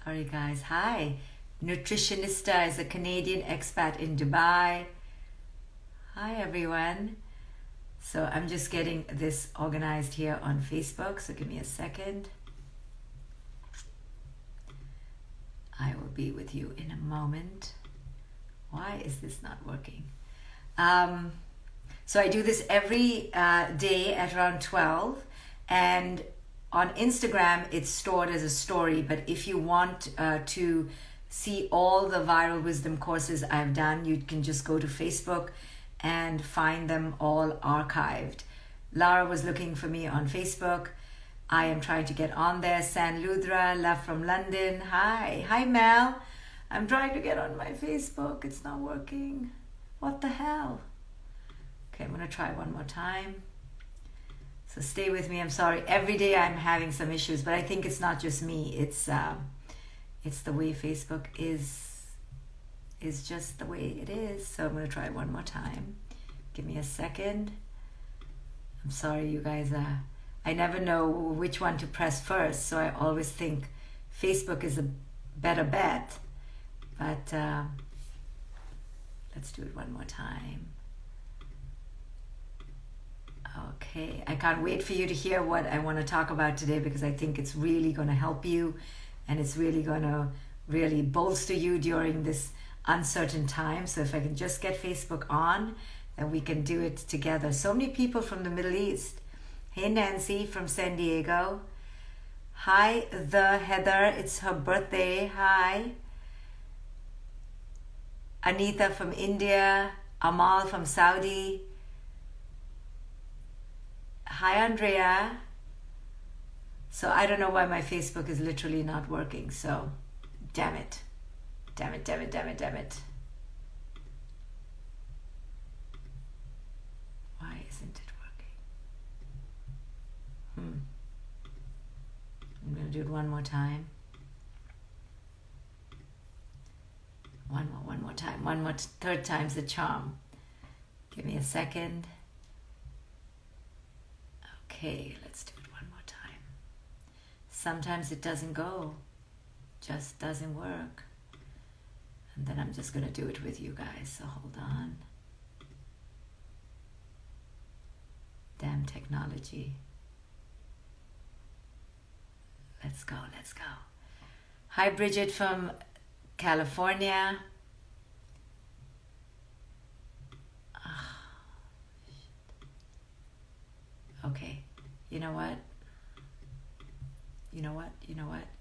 Sorry guys, hi. Nutritionista is a Canadian expat in Dubai. Hi everyone. So I'm just getting this organized here on Facebook, so give me a second. I will be with you in a moment. Why is this not working? So I do this every day at around 12, and on Instagram it's stored as a story, but if you want to see all the viral wisdom courses I've done, you can just go to Facebook and find them all archived. Lara was looking for me on Facebook. I am trying to get on there. San Ludra, love from London. Hi Mel. I'm trying to get on my Facebook. It's not working. What the hell? Okay, I'm gonna try one more time. So stay with me. I'm sorry. Every day I'm having some issues, but I think it's not just me. It's the way Facebook is just the way it is. So I'm gonna try one more time. Give me a second. I'm sorry, you guys. I never know which one to press first, so I always think Facebook is a better bet. But let's do it one more time. Okay, I can't wait for you to hear what I want to talk about today, because I think it's really going to help you, and it's really going to really bolster you during this uncertain time. So if I can just get Facebook on, then we can do it together. So many people from the Middle East. Hey Nancy from San Diego. Hi the Heather, it's her birthday. Hi. Anita from India. Amal from Saudi. Hi Andrea. So I don't know why my Facebook is literally not working, so damn it. Damn it. Why isn't it working? I'm gonna do it one more time. One more time. Third time's the charm. Give me a second. Okay, let's do it one more time. Sometimes it doesn't go, just doesn't work. And then I'm just gonna do it with you guys, so hold on. Damn technology. Let's go. Hi Bridget from California. Okay, you know what?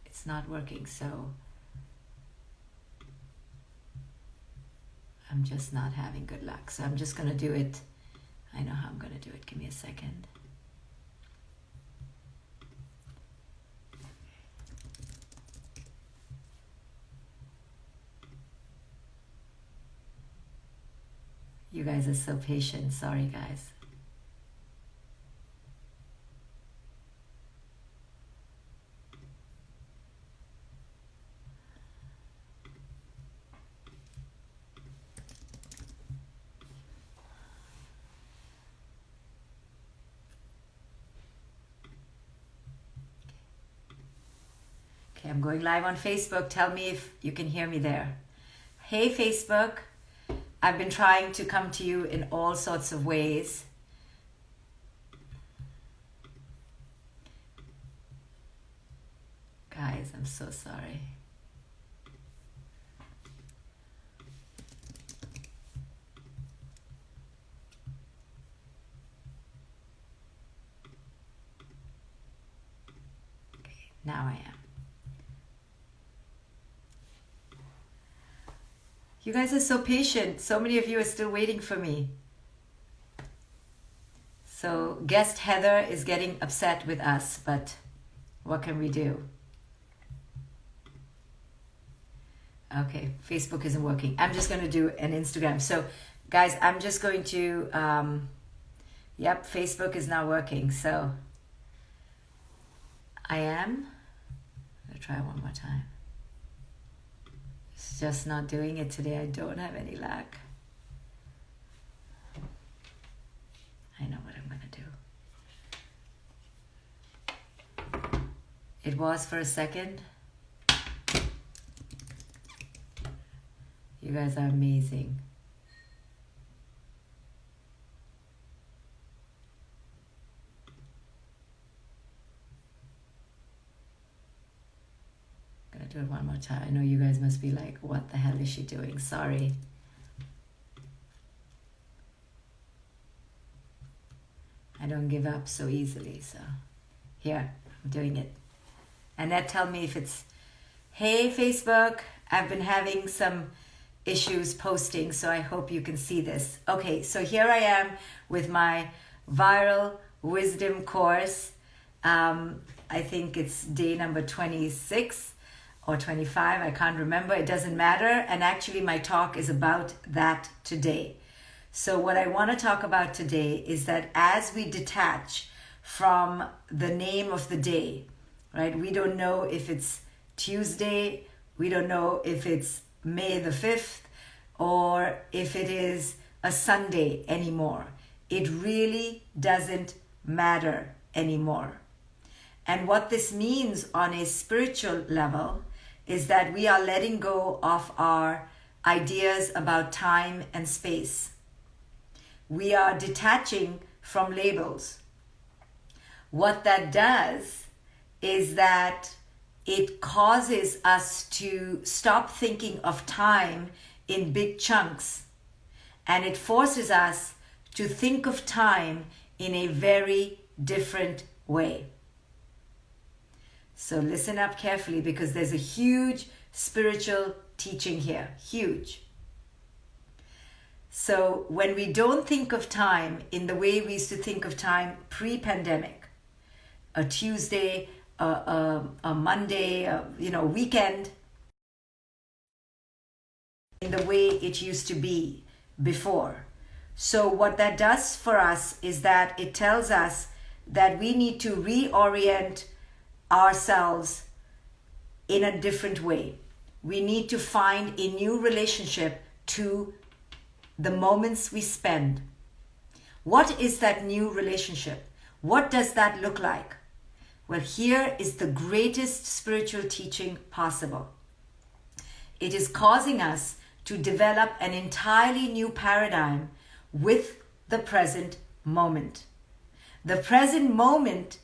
It's not working, so I'm just not having good luck. So I'm just gonna do it. I know how I'm gonna do it. Give me a second. You guys are so patient. Sorry, guys. Okay, I'm going live on Facebook. Tell me if you can hear me there. Hey, Facebook. I've been trying to come to you in all sorts of ways. Guys, I'm so sorry. Okay, now I am. You guys are so patient. So many of you are still waiting for me. So guest Heather is getting upset with us, but what can we do? Okay, Facebook isn't working. I'm just going to do an Instagram. So guys, I'm just going to, yep, Facebook is not working. So I am going to try one more time. It's just not doing it today. I don't have any luck. I know what I'm going to do. It was for a second. You guys are amazing. I'm gonna do it one more time. I know you guys must be like, what the hell is she doing? Sorry. I don't give up so easily, so here, I'm doing it. Annette, tell me if it's, hey Facebook, I've been having some issues posting, so I hope you can see this. Okay, so here I am with my viral wisdom course. I think it's day number 26 or 25, I can't remember, it doesn't matter. And actually my talk is about that today. So what I want to talk about today is that as we detach from the name of the day, right? We don't know if it's Tuesday, we don't know if it's May the 5th, or if it is a Sunday anymore. It really doesn't matter anymore. And what this means on a spiritual level is that we are letting go of our ideas about time and space. We are detaching from labels. What that does is that it causes us to stop thinking of time in big chunks, and it forces us to think of time in a very different way. So listen up carefully, because there's a huge spiritual teaching here, huge. So when we don't think of time in the way we used to think of time pre-pandemic, a Tuesday, a Monday, weekend, in the way it used to be before. So what that does for us is that it tells us that we need to reorient ourselves in a different way. We need to find a new relationship to the moments we spend. What is that new relationship? What does that look like? Well, here is the greatest spiritual teaching possible. It is causing us to develop an entirely new paradigm with the present moment. The present moment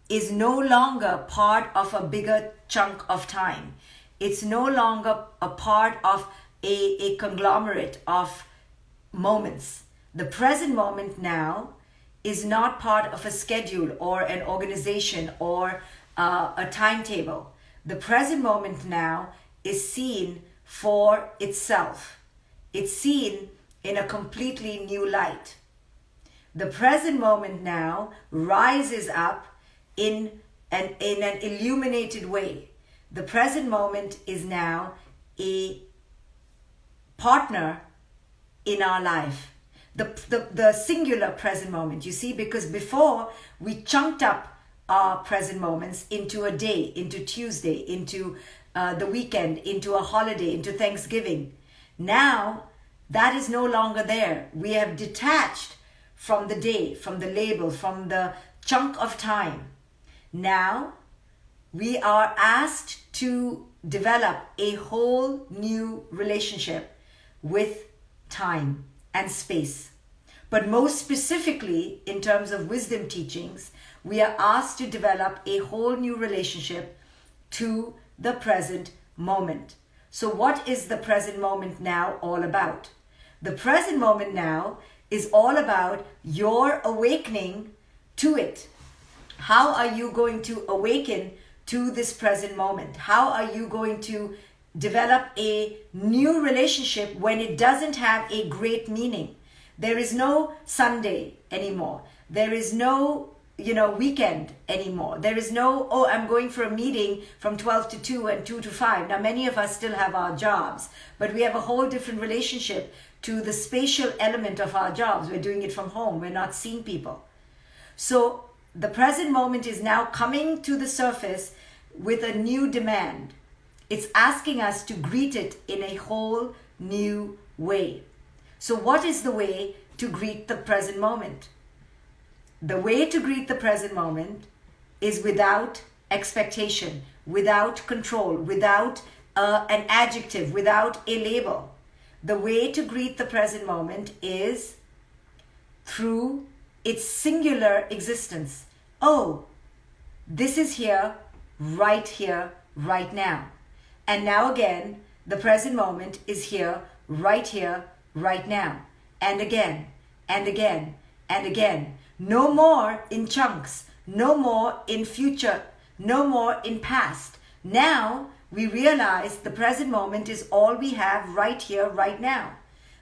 is no longer part of a bigger chunk of time. It's no longer a part of a conglomerate of moments. The present moment now is not part of a schedule or an organization or a timetable. The present moment now is seen for itself. It's seen in a completely new light. The present moment now rises up in an illuminated way. The present moment is now a partner in our life. The singular present moment, you see, because before we chunked up our present moments into a day, into Tuesday, into the weekend, into a holiday, into Thanksgiving. Now that is no longer there. We have detached from the day, from the label, from the chunk of time. Now we are asked to develop a whole new relationship with time and space. But most specifically, in terms of wisdom teachings, we are asked to develop a whole new relationship to the present moment. So what is the present moment now all about? The present moment now is all about your awakening to it. How are you going to awaken to this present moment? How are you going to develop a new relationship when it doesn't have a great meaning? There is no Sunday anymore. There is no, weekend anymore. There is no, I'm going for a meeting from 12 to 2 and 2 to 5. Now, many of us still have our jobs, but we have a whole different relationship to the spatial element of our jobs. We're doing it from home. We're not seeing people. So the present moment is now coming to the surface with a new demand. It's asking us to greet it in a whole new way. So what is the way to greet the present moment? The way to greet the present moment is without expectation, without control, without an adjective, without a label. the way to greet the present moment is through its singular existence. Oh, this is here, right now. And now again, the present moment is here, right now. And again, and again, and again. No more in chunks, no more in future, no more in past. Now we realize the present moment is all we have right here, right now.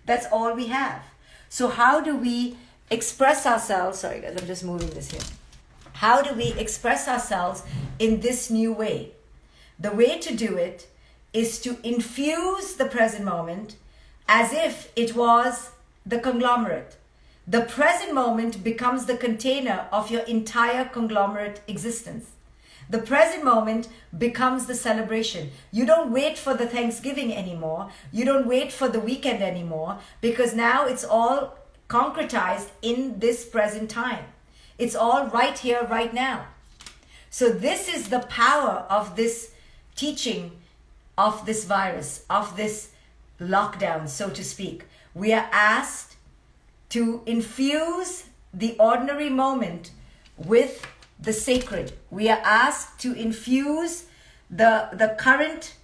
That's all we have. So how do we express ourselves? Sorry guys, I'm just moving this here. How do we express ourselves in this new way? The way to do it is to infuse the present moment as if it was the conglomerate. The present moment becomes the container of your entire conglomerate existence. The present moment becomes the celebration. You don't wait for the Thanksgiving anymore. You don't wait for the weekend anymore, because now it's all concretized in this present time. It's all right here, right now. So this is the power of this teaching, of this virus, of this lockdown, so to speak. We are asked to infuse the ordinary moment with the sacred. We are asked to infuse the current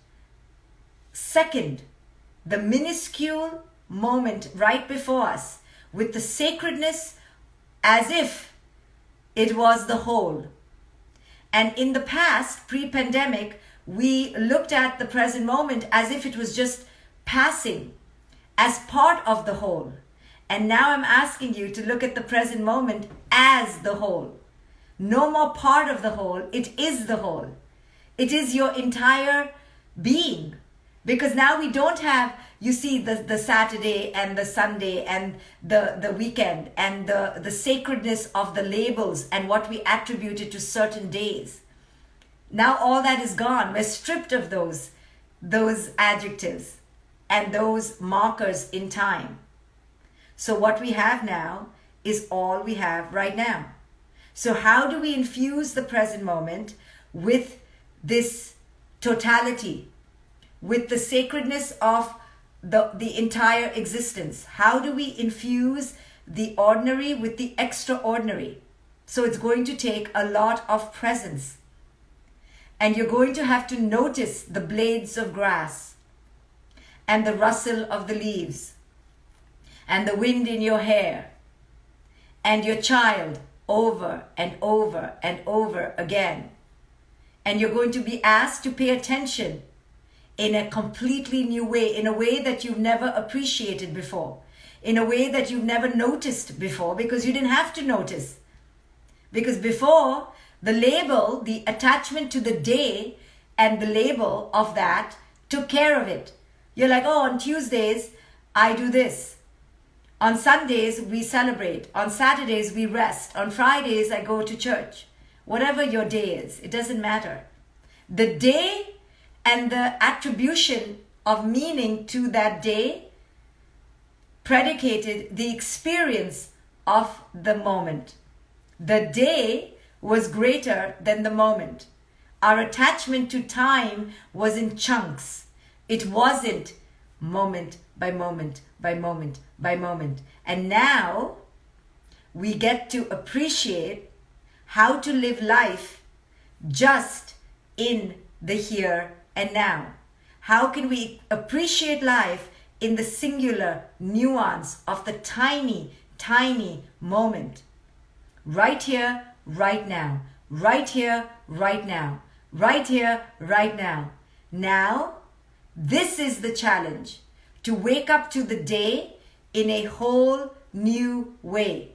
second, the minuscule moment right before us, with the sacredness as if it was the whole. And in the past, pre-pandemic, we looked at the present moment as if it was just passing, as part of the whole. And now I'm asking you to look at the present moment as the whole. No more part of the whole, it is the whole. It is your entire being. Because now we don't have, you see, the Saturday and the Sunday and the weekend and the sacredness of the labels and what we attributed to certain days. Now all that is gone. We're stripped of those adjectives and those markers in time. So what we have now is all we have right now. So how do we infuse the present moment with this totality, with the sacredness of the entire existence? How do we infuse the ordinary with the extraordinary? So it's going to take a lot of presence. And you're going to have to notice the blades of grass and the rustle of the leaves and the wind in your hair and your child over and over and over again. And you're going to be asked to pay attention in a completely new way, in a way that you've never appreciated before, in a way that you've never noticed before, because you didn't have to notice. Because before, the label, the attachment to the day and the label of that took care of it. You're like, oh, on Tuesdays, I do this. On Sundays, we celebrate. On Saturdays, we rest. On Fridays, I go to church. Whatever your day is, it doesn't matter. The day and the attribution of meaning to that day predicated the experience of the moment. The day was greater than the moment. Our attachment to time was in chunks. It wasn't moment by moment by moment by moment. And now we get to appreciate how to live life just in the here and now. How can we appreciate life in the singular nuance of the tiny, tiny moment? Right here, right now. Right here, right now. Right here, right now. Now, this is the challenge, to wake up to the day in a whole new way.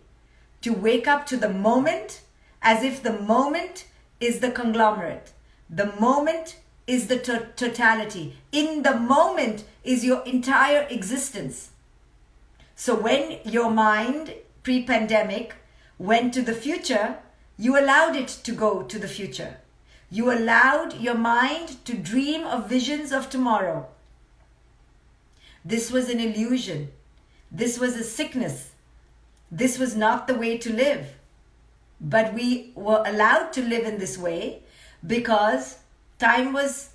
To wake up to the moment as if the moment is the conglomerate. The moment is the totality. In the moment is your entire existence. So when your mind, pre-pandemic, went to the future, you allowed it to go to the future. You allowed your mind to dream of visions of tomorrow. This was an illusion. This was a sickness. This was not the way to live. But we were allowed to live in this way because time was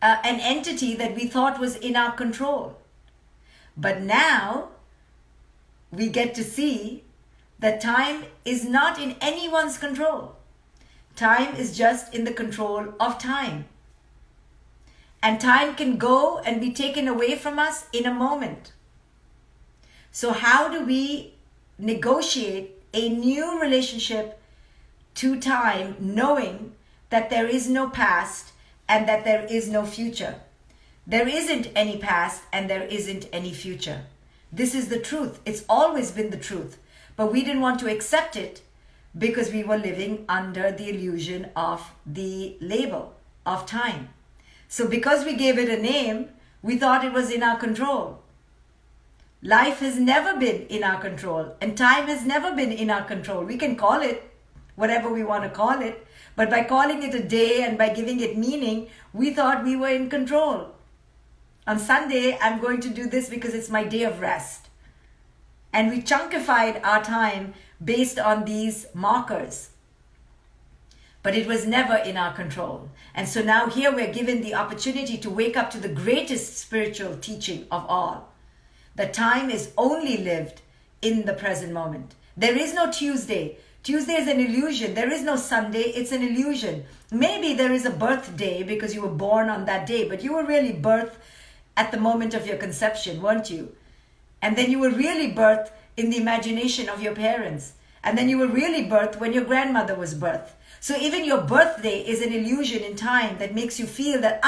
an entity that we thought was in our control. But now we get to see that time is not in anyone's control. Time is just in the control of time. And time can go and be taken away from us in a moment. So how do we negotiate a new relationship to time, knowing that there is no past and that there is no future? There isn't any past and there isn't any future. This is the truth. It's always been the truth. But we didn't want to accept it because we were living under the illusion of the label of time. So because we gave it a name, we thought it was in our control. Life has never been in our control, and time has never been in our control. We can call it whatever we want to call it, but by calling it a day and by giving it meaning, we thought we were in control. On Sunday, I'm going to do this because it's my day of rest. And we chunkified our time based on these markers. But it was never in our control. And so now here we're given the opportunity to wake up to the greatest spiritual teaching of all. That time is only lived in the present moment. There is no Tuesday. Tuesday is an illusion. There is no Sunday. It's an illusion. Maybe there is a birthday because you were born on that day, but you were really birthed at the moment of your conception, weren't you? And then you were really birthed in the imagination of your parents. And then you were really birthed when your grandmother was birthed. So even your birthday is an illusion in time that makes you feel that,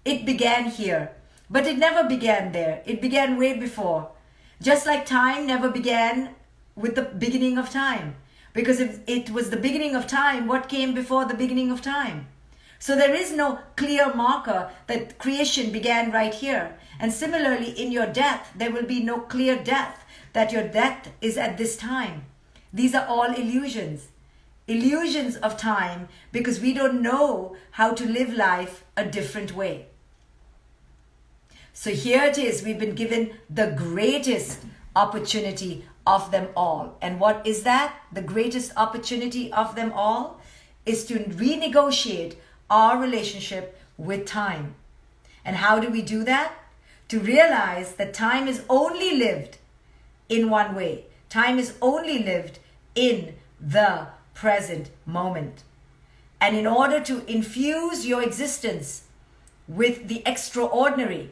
it began here. But it never began there. It began way before. Just like time never began with the beginning of time. Because if it was the beginning of time, what came before the beginning of time? So there is no clear marker that creation began right here. And similarly, in your death, there will be no clear death, that your death is at this time. These are all illusions. Illusions of time, because we don't know how to live life a different way. So here it is, we've been given the greatest opportunity of them all. And what is that? The greatest opportunity of them all is to renegotiate our relationship with time. And how do we do that? To realize that time is only lived in one way. Time is only lived in the present moment. And in order to infuse your existence with the extraordinary,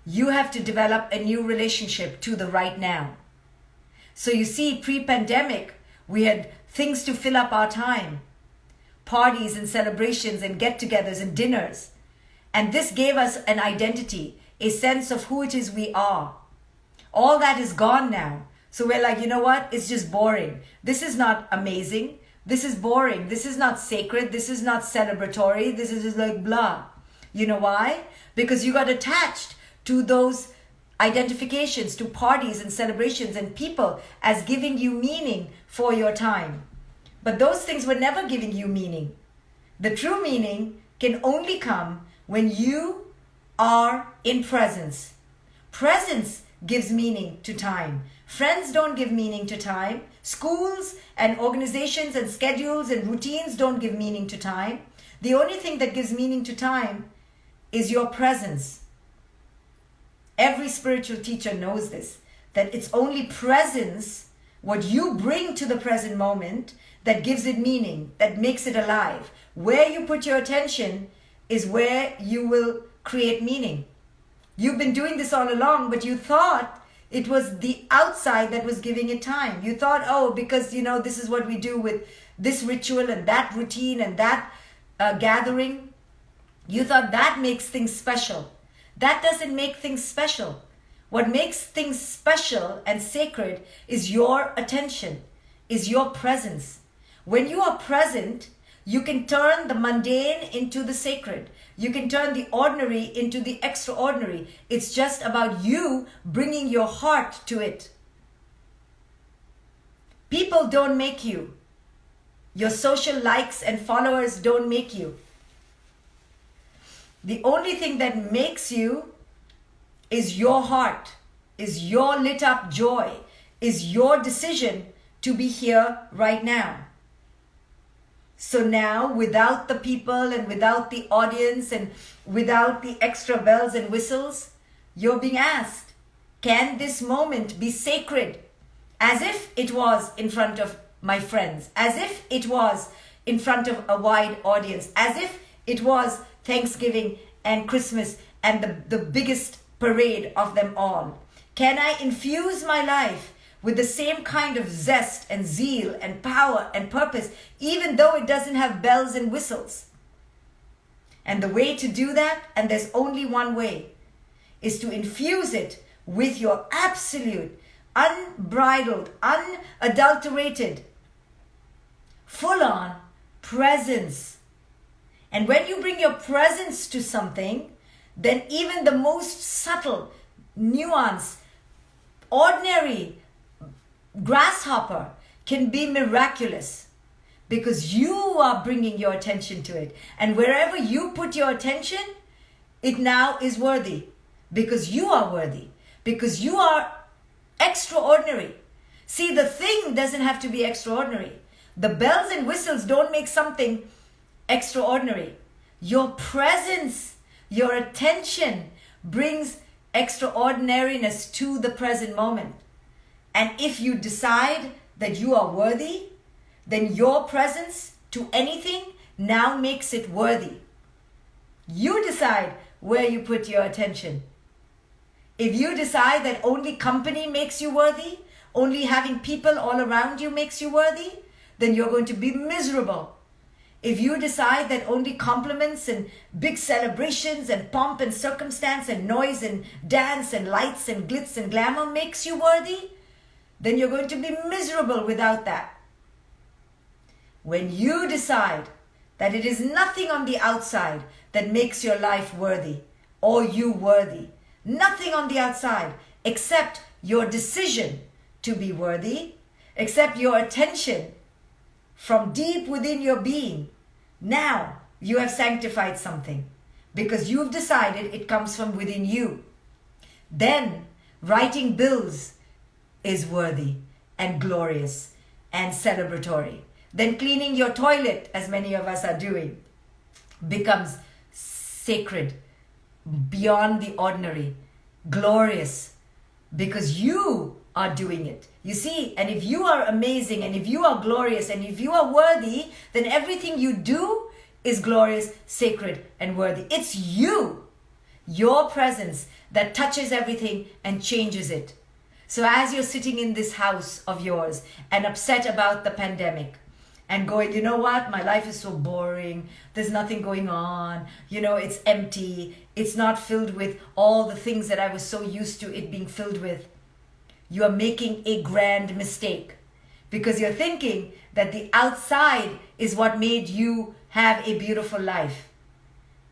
you have to develop a new relationship to the right now. So you see, pre-pandemic, we had things to fill up our time. Parties and celebrations and get-togethers and dinners. And this gave us an identity, a sense of who it is we are. All that is gone now. So we're like, you know what? It's just boring. This is not amazing. This is boring. This is not sacred. This is not celebratory. This is just like blah. You know why? Because you got attached to those identifications, to parties and celebrations and people as giving you meaning for your time. But those things were never giving you meaning. The true meaning can only come when you are in presence. Presence gives meaning to time. Friends don't give meaning to time. Schools and organizations and schedules and routines don't give meaning to time. The only thing that gives meaning to time is your presence. Every spiritual teacher knows this, that it's only presence, what you bring to the present moment, that gives it meaning, that makes it alive. Where you put your attention is where you will create meaning. You've been doing this all along, but you thought it was the outside that was giving it time. You thought, because, this is what we do with this ritual and that routine and that gathering. You thought that makes things special. That doesn't make things special. What makes things special and sacred is your attention, is your presence. When you are present, you can turn the mundane into the sacred. You can turn the ordinary into the extraordinary. It's just about you bringing your heart to it. People don't make you. Your social likes and followers don't make you. The only thing that makes you is your heart, is your lit up joy, is your decision to be here right now. So now, without the people and without the audience and without the extra bells and whistles, you're being asked, Can this moment be sacred, as if it was in front of my friends, as if it was in front of a wide audience, as if it was Thanksgiving and Christmas and the biggest parade of them all? Can I infuse my life with the same kind of zest and zeal and power and purpose, even though it doesn't have bells and whistles? And the way to do that, and there's only one way, is to infuse it with your absolute, unbridled, unadulterated, full-on presence. And when you bring your presence to something, then even the most subtle, nuanced, ordinary grasshopper can be miraculous, because you are bringing your attention to it. And wherever you put your attention, it now is worthy, because you are worthy, because you are extraordinary. See, the thing doesn't have to be extraordinary. The bells and whistles don't make something extraordinary. Your presence, your attention brings extraordinariness to the present moment. And if you decide that you are worthy, then your presence to anything now makes it worthy. You decide where you put your attention. If you decide that only company makes you worthy, only having people all around you makes you worthy, then you're going to be miserable. If you decide that only compliments and big celebrations and pomp and circumstance and noise and dance and lights and glitz and glamour makes you worthy, then you're going to be miserable without that. When you decide that it is nothing on the outside that makes your life worthy or you worthy, nothing on the outside except your decision to be worthy, except your attention from deep within your being, now you have sanctified something, because you've decided it comes from within you. Then writing bills is worthy and glorious and celebratory. Then cleaning your toilet, as many of us are doing, becomes sacred, beyond the ordinary, glorious, because you are doing it. You see, and if you are amazing, and if you are glorious, and if you are worthy, then everything you do is glorious, sacred, and worthy. It's you, your presence, that touches everything and changes it. So as you're sitting in this house of yours and upset about the pandemic, and going, you know what, my life is so boring, there's nothing going on, it's empty, it's not filled with all the things that I was so used to it being filled with, you are making a grand mistake, because you're thinking that the outside is what made you have a beautiful life.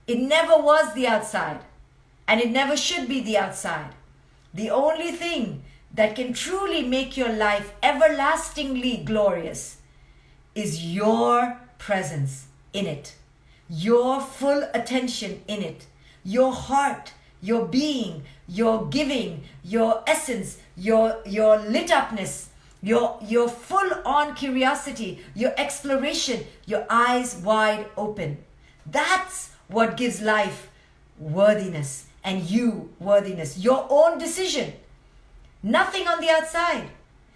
It never was the outside, and it never should be the outside. The only thing that can truly make your life everlastingly glorious is your presence in it, your full attention in it, your heart, your being, your giving, your essence, your lit upness, your full on curiosity, your exploration, your eyes wide open. That's what gives life worthiness, and you worthiness, your own decision, nothing on the outside.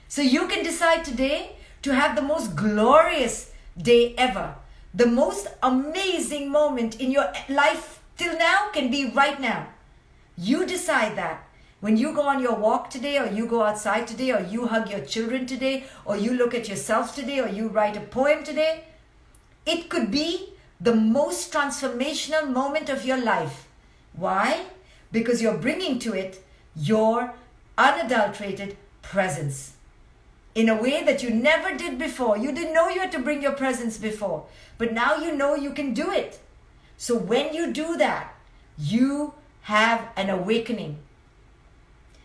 So you can decide today to have the most glorious day ever. The most amazing moment in your life till now can be right now. You decide that. When you go on your walk today, or you go outside today, or you hug your children today, or you look at yourself today, or you write a poem today, it could be the most transformational moment of your life. Why? Because you're bringing to it your unadulterated presence in a way that you never did before. You didn't know you had to bring your presence before, but now you know you can do it. So when you do that, you have an awakening.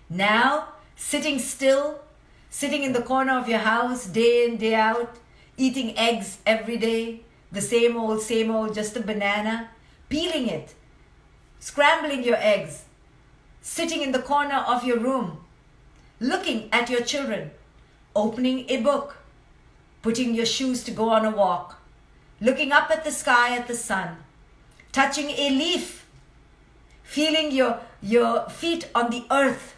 Now, sitting still, sitting in the corner of your house day in, day out, eating eggs every day, the same old, just a banana, peeling it, scrambling your eggs, sitting in the corner of your room, looking at your children, opening a book, putting your shoes to go on a walk, looking up at the sky at the sun, touching a leaf, feeling your feet on the earth,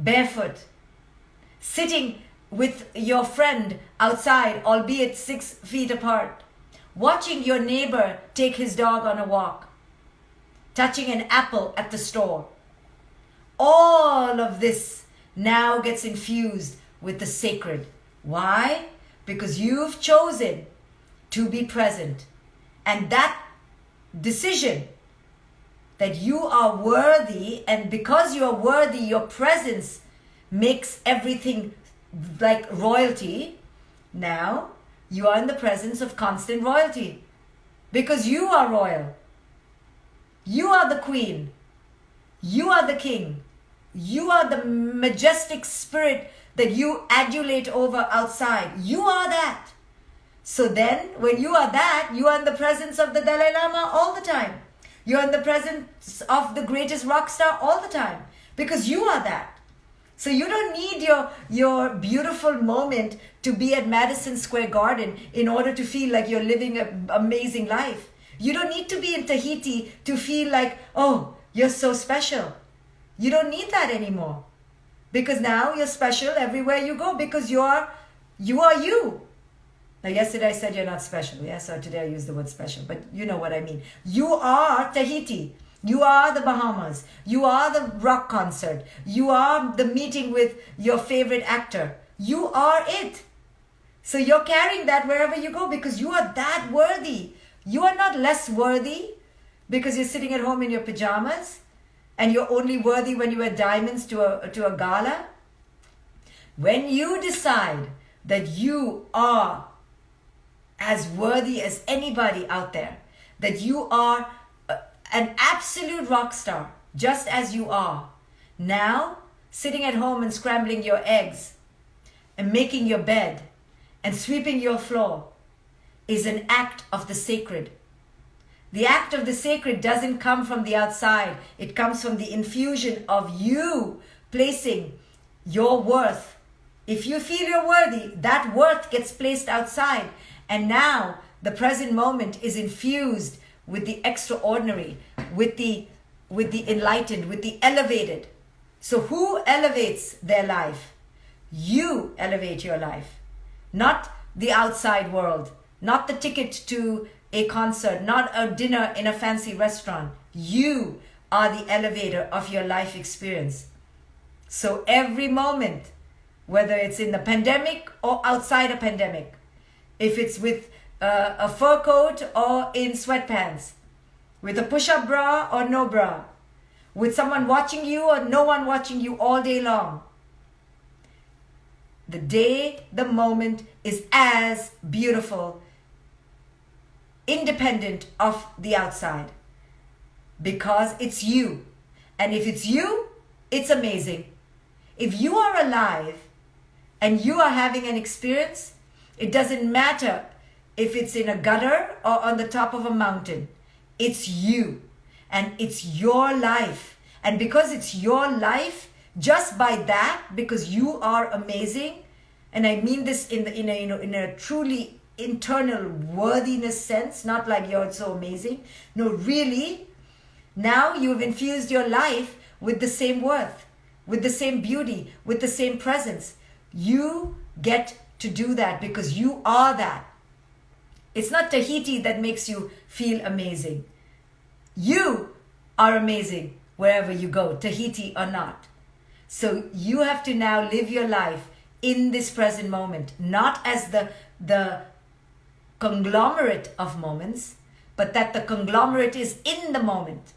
barefoot, sitting with your friend outside, albeit 6 feet apart, watching your neighbor take his dog on a walk, touching an apple at the store. All of this now gets infused with the sacred. Why? Because you've chosen to be present. And that decision that you are worthy, and because you are worthy, your presence makes everything like royalty. Now you are in the presence of constant royalty because you are royal. You are the queen. You are the king. You are the majestic spirit that you adulate over outside. You are that. So then, when you are that, you are in the presence of the Dalai Lama all the time. You're in the presence of the greatest rock star all the time. Because you are that. So you don't need your beautiful moment to be at Madison Square Garden in order to feel like you're living an amazing life. You don't need to be in Tahiti to feel like, oh, you're so special. You don't need that anymore. Because now you're special everywhere you go because you are you. Now, yesterday I said you're not special. Yeah, so today I used the word special. But you know what I mean. You are Tahiti. You are the Bahamas. You are the rock concert. You are the meeting with your favorite actor. You are it. So you're carrying that wherever you go because you are that worthy. You are not less worthy because you're sitting at home in your pajamas and you're only worthy when you wear diamonds to a gala. When you decide that you are as worthy as anybody out there, that you are an absolute rock star, just as you are. Now, sitting at home and scrambling your eggs and making your bed and sweeping your floor is an act of the sacred. The act of the sacred doesn't come from the outside. It comes from the infusion of you placing your worth. If you feel you're worthy, that worth gets placed outside. And now the present moment is infused with the extraordinary, with the enlightened, with the elevated. So who elevates their life? You elevate your life. Not the outside world, not the ticket to a concert, not a dinner in a fancy restaurant. You are the elevator of your life experience. So every moment, whether it's in the pandemic or outside a pandemic, if it's with a fur coat or in sweatpants, with a push-up bra or no bra, with someone watching you or no one watching you all day long, the moment is as beautiful, independent of the outside, because it's you. And if it's you, it's amazing. If you are alive and you are having an experience, it doesn't matter if it's in a gutter or on the top of a mountain. It's you and it's your life. And because it's your life, just by that, because you are amazing, and I mean this in a truly internal worthiness sense, not like you're so amazing. No, really, now you've infused your life with the same worth, with the same beauty, with the same presence. You get to do that because you are that. It's not Tahiti that makes you feel amazing. You are amazing wherever you go, Tahiti or not. So you have to now live your life in this present moment, not as the conglomerate of moments, but that the conglomerate is in the moment.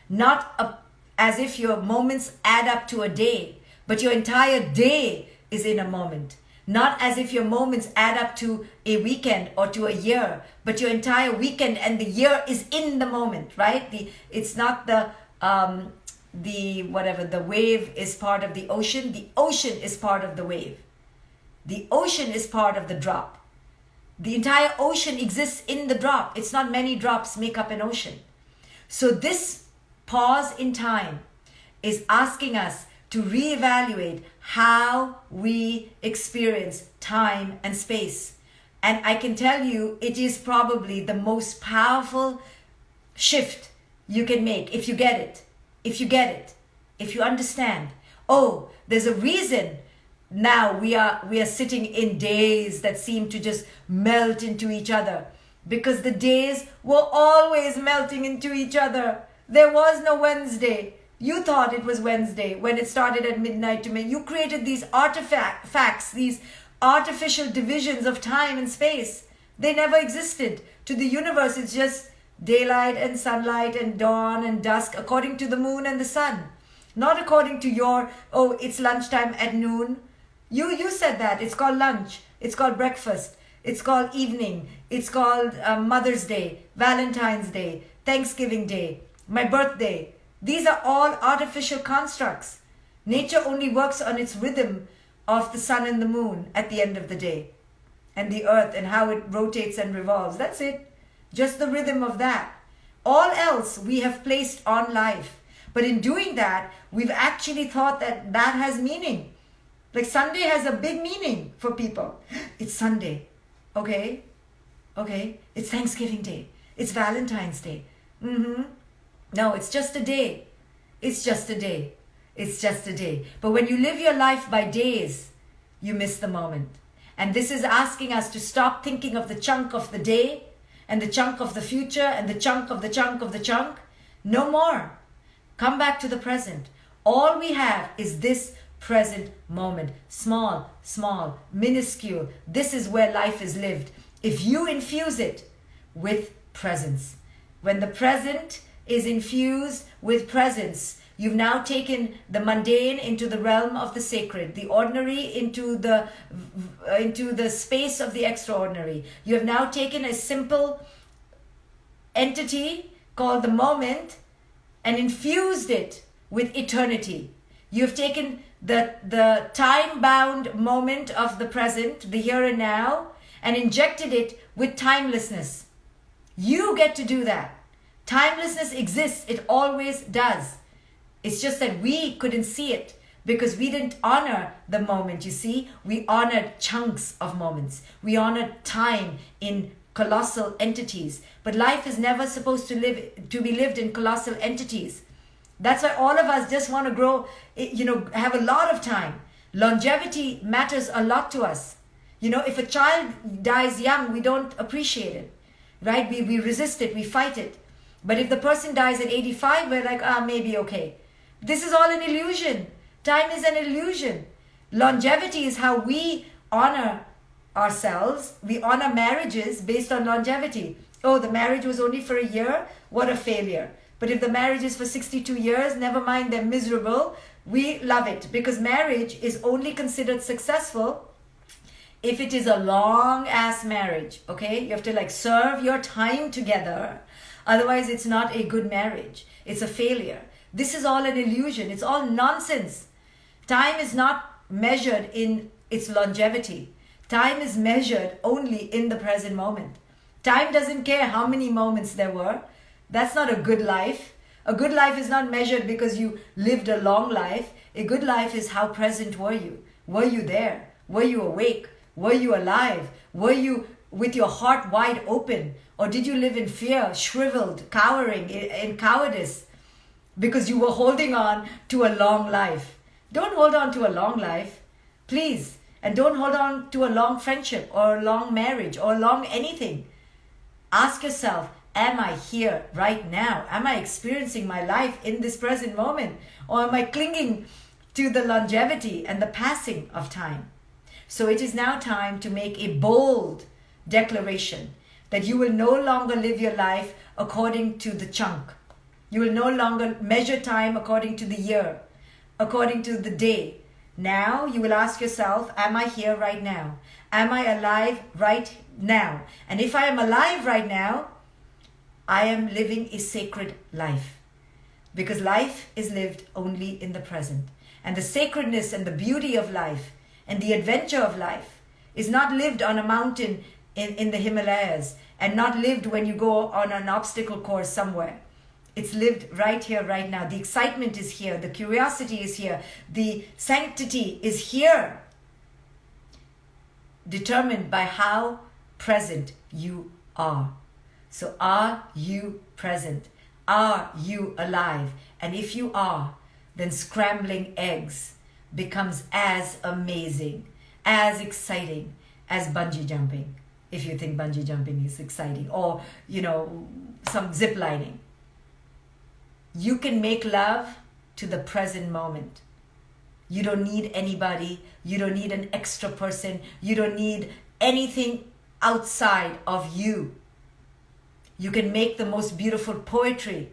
Not as if your moments add up to a day, but your entire day is in a moment. Not as if your moments add up to a weekend or to a year, but your entire weekend and the year is in the moment, right? It's not the wave is part of the ocean. The ocean is part of the wave. The ocean is part of the drop. The entire ocean exists in the drop. It's not many drops make up an ocean. So this pause in time is asking us to reevaluate how we experience time and space. And I can tell you, it is probably the most powerful shift you can make if you get it. If you understand. Oh, there's a reason now we are sitting in days that seem to just melt into each other, because the days were always melting into each other. There was no Wednesday. You thought it was Wednesday when it started at midnight to midnight. You created these artifacts, these artificial divisions of time and space. They never existed. To the universe, it's just daylight and sunlight and dawn and dusk according to the moon and the sun. Not according to your, oh, it's lunchtime at noon. You said that. It's called lunch. It's called breakfast. It's called evening. It's called Mother's Day, Valentine's Day, Thanksgiving Day, my birthday. These are all artificial constructs. Nature only works on its rhythm of the sun and the moon at the end of the day, and the earth and how it rotates and revolves. That's it. Just the rhythm of that. All else we have placed on life. But in doing that, we've actually thought that that has meaning. Like Sunday has a big meaning for people. It's Sunday. Okay. It's Thanksgiving Day. It's Valentine's Day. No, it's just a day. It's just a day. It's just a day. But when you live your life by days, you miss the moment. And this is asking us to stop thinking of the chunk of the day and the chunk of the future and the chunk of the chunk of the chunk. No more. Come back to the present. All we have is this present moment. Small, minuscule. This is where life is lived. If you infuse it with presence. When the present is infused with presence, you've now taken the mundane into the realm of the sacred, the ordinary into the space of the extraordinary. You have now taken a simple entity called the moment and infused it with eternity. You've taken the time-bound moment of the present, the here and now, and injected it with timelessness. You get to do that. Timelessness exists. It always does. It's just that we couldn't see it because we didn't honor the moment, you see. We honored chunks of moments. We honored time in colossal entities. But life is never supposed to be lived in colossal entities. That's why all of us just want to grow, have a lot of time. Longevity matters a lot to us. If a child dies young, we don't appreciate it, right? We resist it, we fight it. But if the person dies at 85, we're like, maybe okay. This is all an illusion. Time is an illusion. Longevity is how we honor ourselves. We honor marriages based on longevity. Oh, the marriage was only for a year? What a failure. But if the marriage is for 62 years, never mind, they're miserable. We love it because marriage is only considered successful if it is a long-ass marriage, okay? You have to serve your time together. Otherwise, it's not a good marriage. It's a failure. This is all an illusion. It's all nonsense. Time is not measured in its longevity. Time is measured only in the present moment. Time doesn't care how many moments there were. That's not a good life. A good life is not measured because you lived a long life. A good life is how present were you? Were you there? Were you awake? Were you alive? Were you with your heart wide open? Or did you live in fear, shriveled, cowering, in cowardice because you were holding on to a long life? Don't hold on to a long life, please. And don't hold on to a long friendship or a long marriage or a long anything. Ask yourself, am I here right now? Am I experiencing my life in this present moment? Or am I clinging to the longevity and the passing of time? So it is now time to make a bold declaration that you will no longer live your life according to the chunk. You will no longer measure time according to the year, according to the day. Now you will ask yourself, am I here right now? Am I alive right now? And if I am alive right now, I am living a sacred life. Because life is lived only in the present. And the sacredness and the beauty of life and the adventure of life is not lived on a mountain in the Himalayas and not lived when you go on an obstacle course somewhere. It's lived right here, right now. The excitement is here. The curiosity is here. The sanctity is here. Determined by how present you are. So are you present? Are you alive? And if you are, then scrambling eggs becomes as amazing, as exciting as bungee jumping. If you think bungee jumping is exciting, or, some zip lining. You can make love to the present moment. You don't need anybody. You don't need an extra person. You don't need anything outside of you. You can make the most beautiful poetry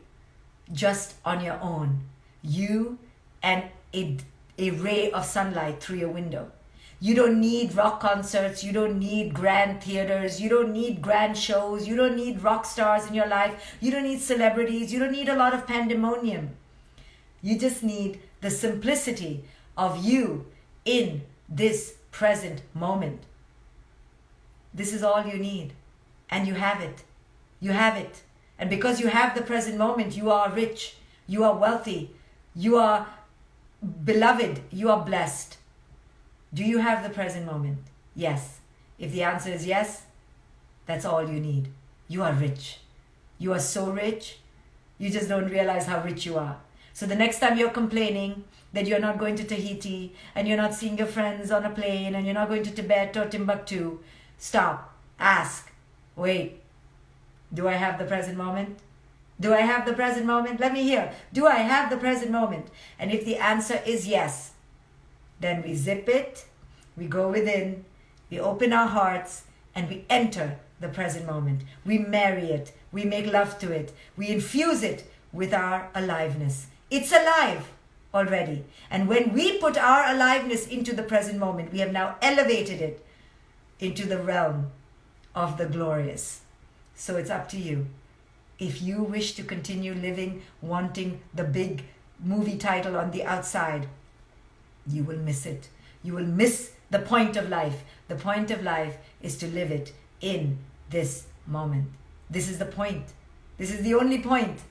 just on your own. You and a ray of sunlight through your window. You don't need rock concerts. You don't need grand theaters. You don't need grand shows. You don't need rock stars in your life. You don't need celebrities. You don't need a lot of pandemonium. You just need the simplicity of you in this present moment. This is all you need. And you have it. You have it. And because you have the present moment, you are rich. You are wealthy. You are beloved. You are blessed. Do you have the present moment? Yes. If the answer is yes, that's all you need. You are rich. You are so rich, you just don't realize how rich you are. So the next time you're complaining that you're not going to Tahiti and you're not seeing your friends on a plane and you're not going to Tibet or Timbuktu, stop. Ask. Wait. Do I have the present moment? Do I have the present moment? Let me hear. Do I have the present moment? And if the answer is yes, then we zip it, we go within, we open our hearts, and we enter the present moment. We marry it, we make love to it, we infuse it with our aliveness. It's alive already. And when we put our aliveness into the present moment, we have now elevated it into the realm of the glorious. So it's up to you. If you wish to continue living, wanting the big movie title on the outside, you will miss it. You will miss the point of life. The point of life is to live it in this moment. This is the point. This is the only point.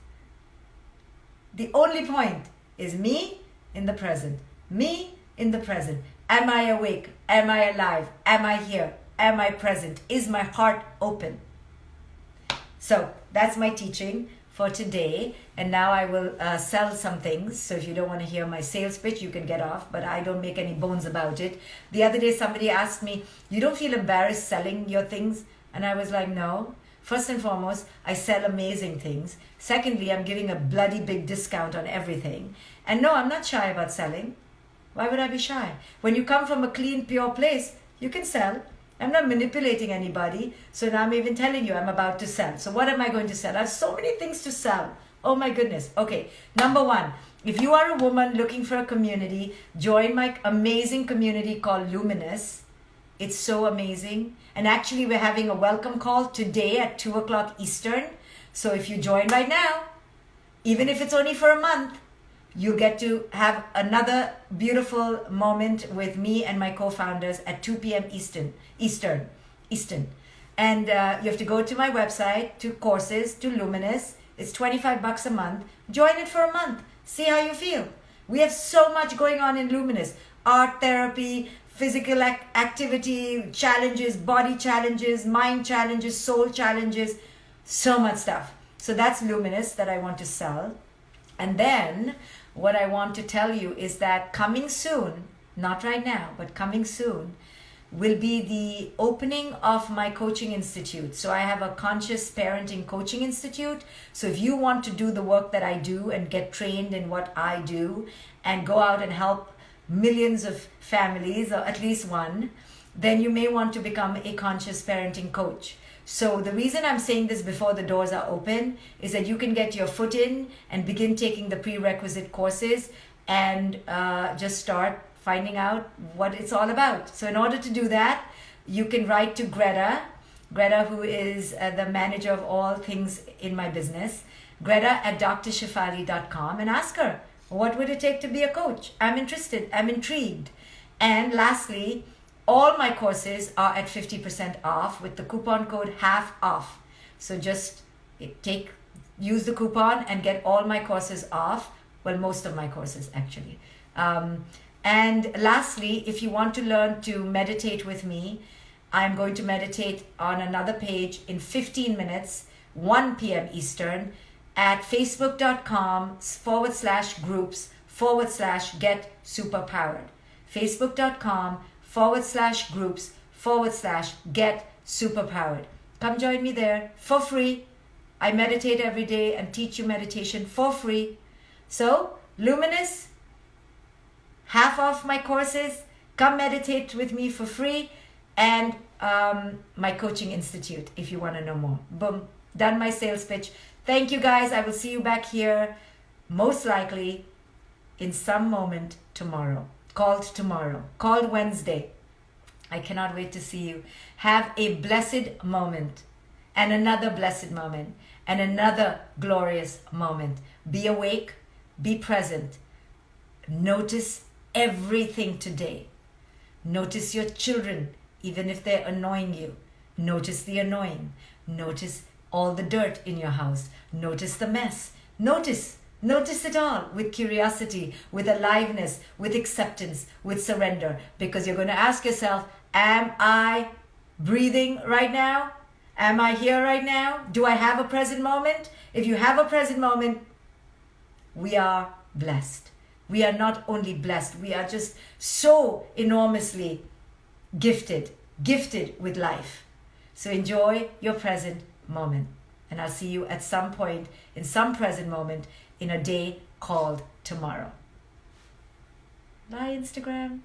The only point is me in the present. Me in the present. Am I awake? Am I alive? Am I here? Am I present? Is my heart open? So that's my teaching for today. And now I will sell some things. So if you don't want to hear my sales pitch, you can get off, but I don't make any bones about it. The other day somebody asked me, you don't feel embarrassed selling your things? And I was like, no. First and foremost, I sell amazing things. Secondly, I'm giving a bloody big discount on everything. And no, I'm not shy about selling. Why would I be shy? When you come from a clean, pure place, you can sell. I'm not manipulating anybody. So now I'm even telling you I'm about to sell. So what am I going to sell? I have so many things to sell. Oh my goodness. Okay, number one, if you are a woman looking for a community, join my amazing community called Luminous. It's so amazing. And actually we're having a welcome call today at 2 o'clock Eastern. So if you join right now, even if it's only for a month, you get to have another beautiful moment with me and my co-founders at 2 p.m. Eastern. And you have to go to my website, to courses, to Luminous. It's $25 a month. Join it for a month. See how you feel. We have so much going on in Luminous. Art therapy, physical activity, challenges, body challenges, mind challenges, soul challenges, so much stuff. So that's Luminous that I want to sell. And then what I want to tell you is that coming soon, not right now, but coming soon, will be the opening of my coaching institute. So I have a conscious parenting coaching institute. So if you want to do the work that I do and get trained in what I do and go out and help millions of families, or at least one, then you may want to become a conscious parenting coach. So the reason I'm saying this before the doors are open is that you can get your foot in and begin taking the prerequisite courses and just start finding out what it's all about. So in order to do that, you can write to Greta, who is the manager of all things in my business, Greta@drshefali.com, and ask her, what would it take to be a coach? I'm interested, I'm intrigued. And lastly, all my courses are at 50% off with the coupon code HALF-OFF. So just use the coupon and get all my courses off. Well, most of my courses actually. And lastly, if you want to learn to meditate with me, I'm going to meditate on another page in 15 minutes, 1 p.m. Eastern, at facebook.com/groups/get superpowered. facebook.com/groups/get superpowered. Come join me there for free. I meditate every day and teach you meditation for free. So, Luminous, half off my courses, come meditate with me for free, and my coaching institute if you want to know more. Boom, done my sales pitch. Thank you guys. I will see you back here most likely in some moment tomorrow. Called Wednesday. I cannot wait to see you. Have a blessed moment, and another blessed moment, and another glorious moment. Be awake, be present. Notice everything today. Notice your children, even if they're annoying you. Notice the annoying. Notice all the dirt in your house. Notice the mess. Notice it all with curiosity, with aliveness, with acceptance, with surrender. Because you're going to ask yourself, am I breathing right now? Am I here right now? Do I have a present moment? If you have a present moment, we are blessed. We are not only blessed, we are just so enormously gifted with life. So enjoy your present moment. And I'll see you at some point, in some present moment, in a day called tomorrow. Bye, Instagram.